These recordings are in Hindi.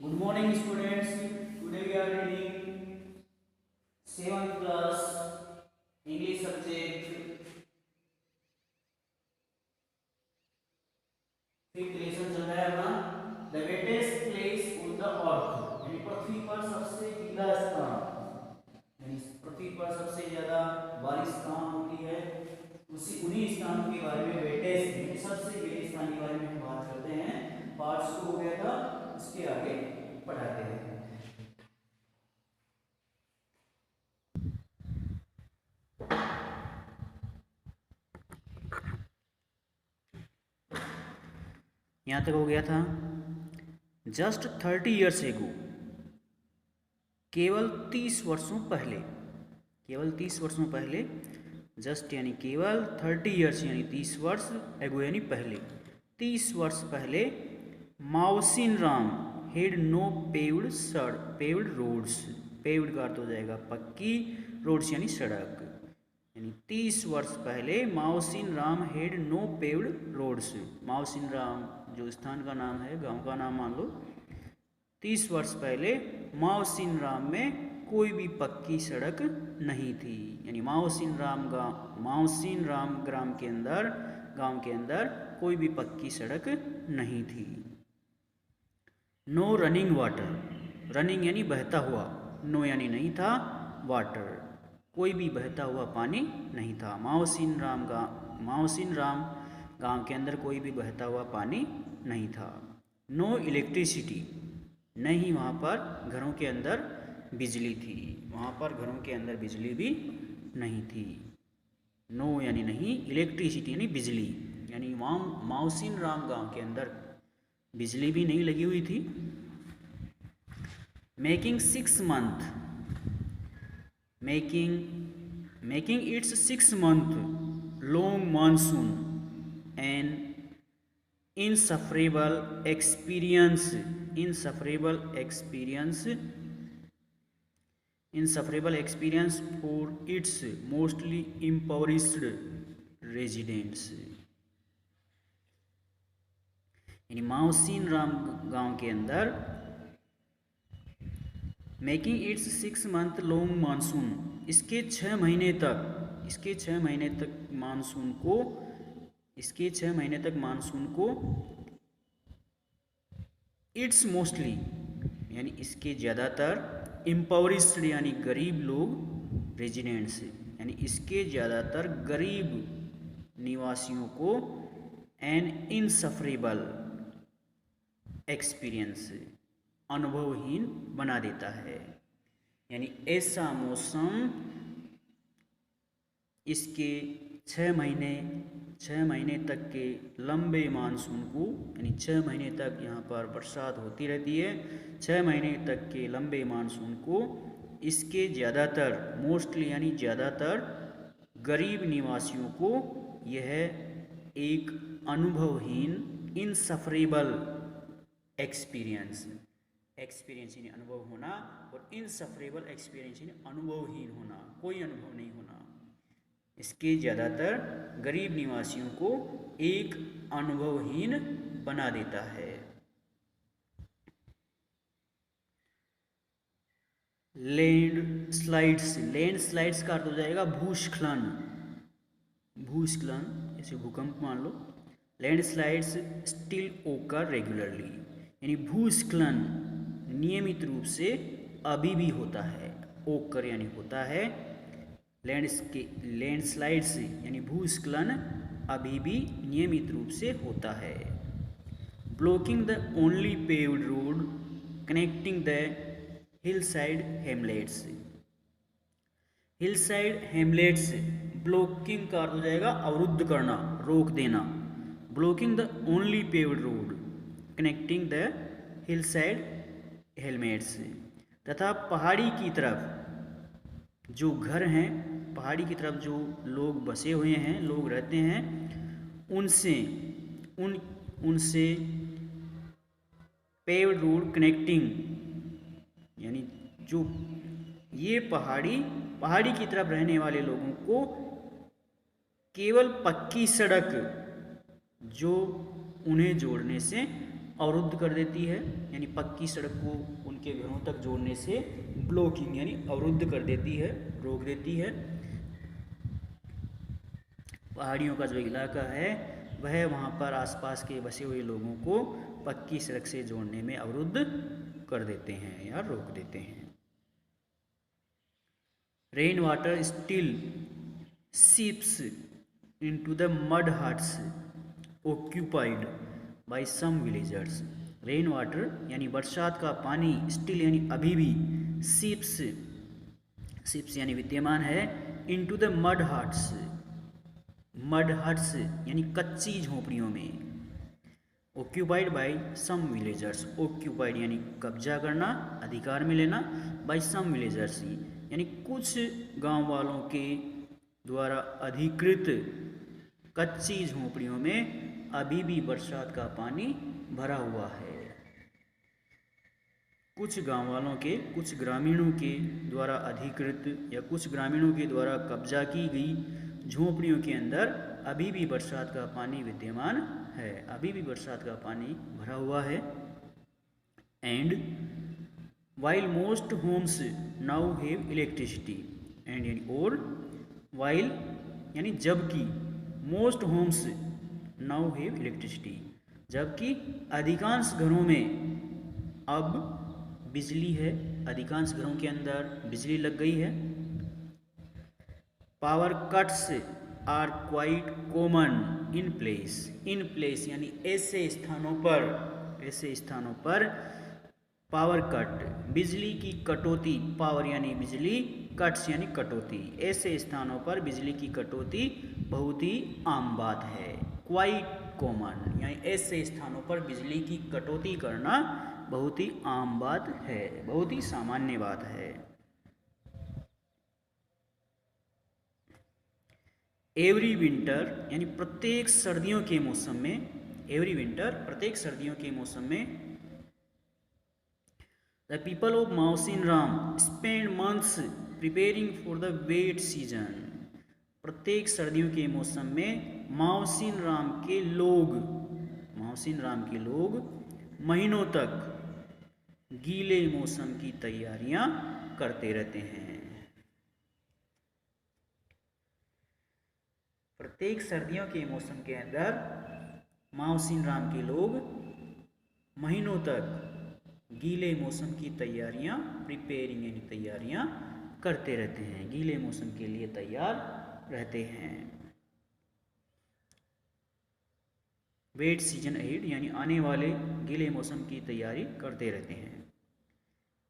Good morning, students. Today we are reading 7th class English subject 5th lesson चल रहा है अपना the wettest place on the earth यानी पृथ्वी पर सबसे गीला स्थान यानी पृथ्वी पर सबसे ज्यादा बारिश कहाँ होती है उन्हीं स्थानों के बारे में वेटेस्ट यानी सबसे गीले स्थान के बारे में हम बात करते हैं। पार्ट शुरू हो गया था, उसके आगे पढ़ाते हैं। यहाँ तक हो गया था। जस्ट 30 ईयर्स एगो, केवल 30 वर्षों पहले, केवल 30 वर्षों पहले, जस्ट यानी केवल 30 ईयर्स यानी 30 वर्ष, एगो यानी पहले, 30 वर्ष पहले Mawsynram had no paved roads, paved का अर्थ हो जाएगा पक्की, रोड्स यानी सड़क, यानी 30 वर्ष पहले Mawsynram had no paved roads. Mawsynram जो स्थान का नाम है, गांव का नाम मान लो। 30 वर्ष पहले माओसिन राम में कोई भी पक्की सड़क नहीं थी, यानी माओसिन राम ग्राम के अंदर, गांव के अंदर कोई भी पक्की सड़क नहीं थी। नो रनिंग वाटर, रनिंग यानी बहता हुआ, नो यानी नहीं था, वाटर कोई भी बहता हुआ पानी नहीं था। माओसिन राम गांव के अंदर कोई भी बहता हुआ पानी नहीं था। नो इलेक्ट्रिसिटी, नहीं वहाँ पर घरों के अंदर बिजली थी, वहाँ पर घरों के अंदर बिजली भी नहीं थी। नो यानी नहीं, इलेक्ट्रिसिटी यानी बिजली, यानी माओसिन राम गांव के अंदर बिजली भी नहीं लगी हुई थी। Making 6 month, making its 6 month long monsoon an insufferable experience for its mostly impoverished residents, यानी माओसिन राम गांव के अंदर making it's 6 month long monsoon, इसके 6 महीने तक मानसून को इट्स मोस्टली यानी इसके ज़्यादातर, इम्पावरिस्ड यानी गरीब लोग, रेजिडेंट्स यानी इसके ज़्यादातर गरीब निवासियों को एन इनसफरेबल एक्सपीरियंस, अनुभवहीन बना देता है, यानी ऐसा मौसम इसके 6 महीने तक के लंबे मानसून को, यानी 6 महीने तक यहाँ पर बरसात होती रहती है, 6 महीने तक के लंबे मानसून को इसके ज़्यादातर, मोस्टली यानी ज़्यादातर गरीब निवासियों को यह एक अनुभवहीन, इनसफरेबल एक्सपीरियंस यानी अनुभव होना, और इनसफरेबल एक्सपीरियंस यानी अनुभवहीन होना, कोई अनुभव नहीं होना, इसके ज़्यादातर गरीब निवासियों को एक अनुभवहीन बना देता है। लैंडस्लाइड्स का अर्थ हो जाएगा भूस्खलन, जैसे भूकंप मान लो। लैंडस्लाइड्स स्टिल ओकर रेगुलरली, यानी भूस्खलन नियमित रूप से अभी भी होता है, ओकर यानी होता है, लैंडस्लाइड्स यानी भूस्खलन अभी भी नियमित रूप से होता है। Blocking the only paved road connecting the Hillside Hamlet's, blocking का अर्थ हो जाएगा अवरुद्ध करना, रोक देना। Blocking the only paved road connecting the Hillside helmets, तथा पहाड़ी की तरफ जो घर हैं, पहाड़ी की तरफ जो लोग बसे हुए हैं, लोग रहते हैं, उनसे पेव्ड रोड कनेक्टिंग, यानी जो ये पहाड़ी की तरफ रहने वाले लोगों को केवल पक्की सड़क जो उन्हें जोड़ने से अवरुद्ध कर देती है, यानी पक्की सड़क को उनके घरों तक जोड़ने से ब्लॉकिंग यानी अवरुद्ध कर देती है, रोक देती है। पहाड़ियों का जो इलाका है वह वहाँ पर आसपास के बसे हुए लोगों को पक्की सड़क से जोड़ने में अवरुद्ध कर देते हैं या रोक देते हैं। Rain water still seeps into the mud huts occupied by some villagers. Rain water यानी बरसात का पानी स्टिल यानी अभी भी सीप्स यानी विद्यमान है इनटू द मड हट्स यानी कच्ची झोपड़ियों में। Occupied by some villagers, occupied यानी कब्जा करना, अधिकार में लेना, बाय सम विलेजर्स यानी कुछ गांव वालों के द्वारा अधिकृत कच्ची झोपड़ियों में अभी भी बरसात का पानी भरा हुआ है। कुछ गांव वालों के, कुछ ग्रामीणों के द्वारा अधिकृत या कुछ ग्रामीणों के द्वारा कब्जा की गई झोपड़ियों के अंदर अभी भी बरसात का पानी विद्यमान है, अभी भी बरसात का पानी भरा हुआ है। And while most homes now have electricity, and यानी और, वाइल यानी जबकि, most homes now have electricity जबकि अधिकांश घरों में अब बिजली है, अधिकांश घरों के अंदर बिजली लग गई है। Power cuts are quite common in place यानी ऐसे स्थानों पर पावर कट, बिजली की कटौती, पावर यानी बिजली, कट्स यानी कटौती, ऐसे स्थानों पर बिजली की कटौती बहुत ही आम बात है। क्वाइट कॉमन यानी ऐसे स्थानों पर बिजली की कटौती करना बहुत ही आम बात है, बहुत ही सामान्य बात है। एवरी विंटर यानी प्रत्येक सर्दियों के मौसम में, एवरी विंटर प्रत्येक सर्दियों के मौसम में, the people of Mawsynram spend months preparing for the wet season. प्रत्येक सर्दियों के मौसम में माउसिनराम के लोग महीनों तक गीले मौसम की तैयारियां करते रहते हैं। प्रत्येक सर्दियों के मौसम के अंदर माउसिनराम के लोग महीनों तक गीले मौसम की तैयारियां, प्रिपेयरिंग यानी तैयारियां करते रहते हैं, गीले मौसम के लिए तैयार रहते हैं। वेट सीजन अहेड यानी आने वाले गीले मौसम की तैयारी करते रहते हैं।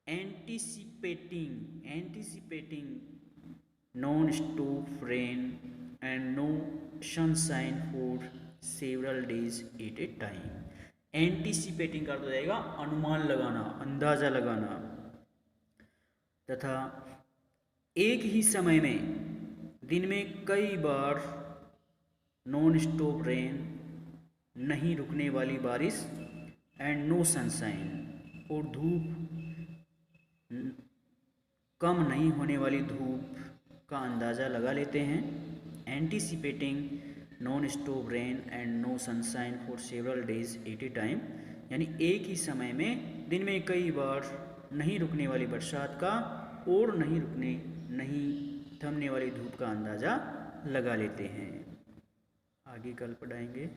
Anticipating non stop rain and no sunshine for several days at a time. Anticipating का अर्थ हो जाएगा अनुमान लगाना, अंदाजा लगाना, तथा एक ही समय में दिन में कई बार नॉन स्टॉप रेन, नहीं रुकने वाली बारिश, एंड नो सनशाइन और धूप, कम नहीं होने वाली धूप का अंदाज़ा लगा लेते हैं। Anticipating non stop rain and no sunshine for several days at a time यानी एक ही समय में दिन में कई बार नहीं रुकने वाली बरसात का और नहीं थमने वाली धूप का अंदाज़ा लगा लेते हैं। आगे कल पढ़ाएंगे।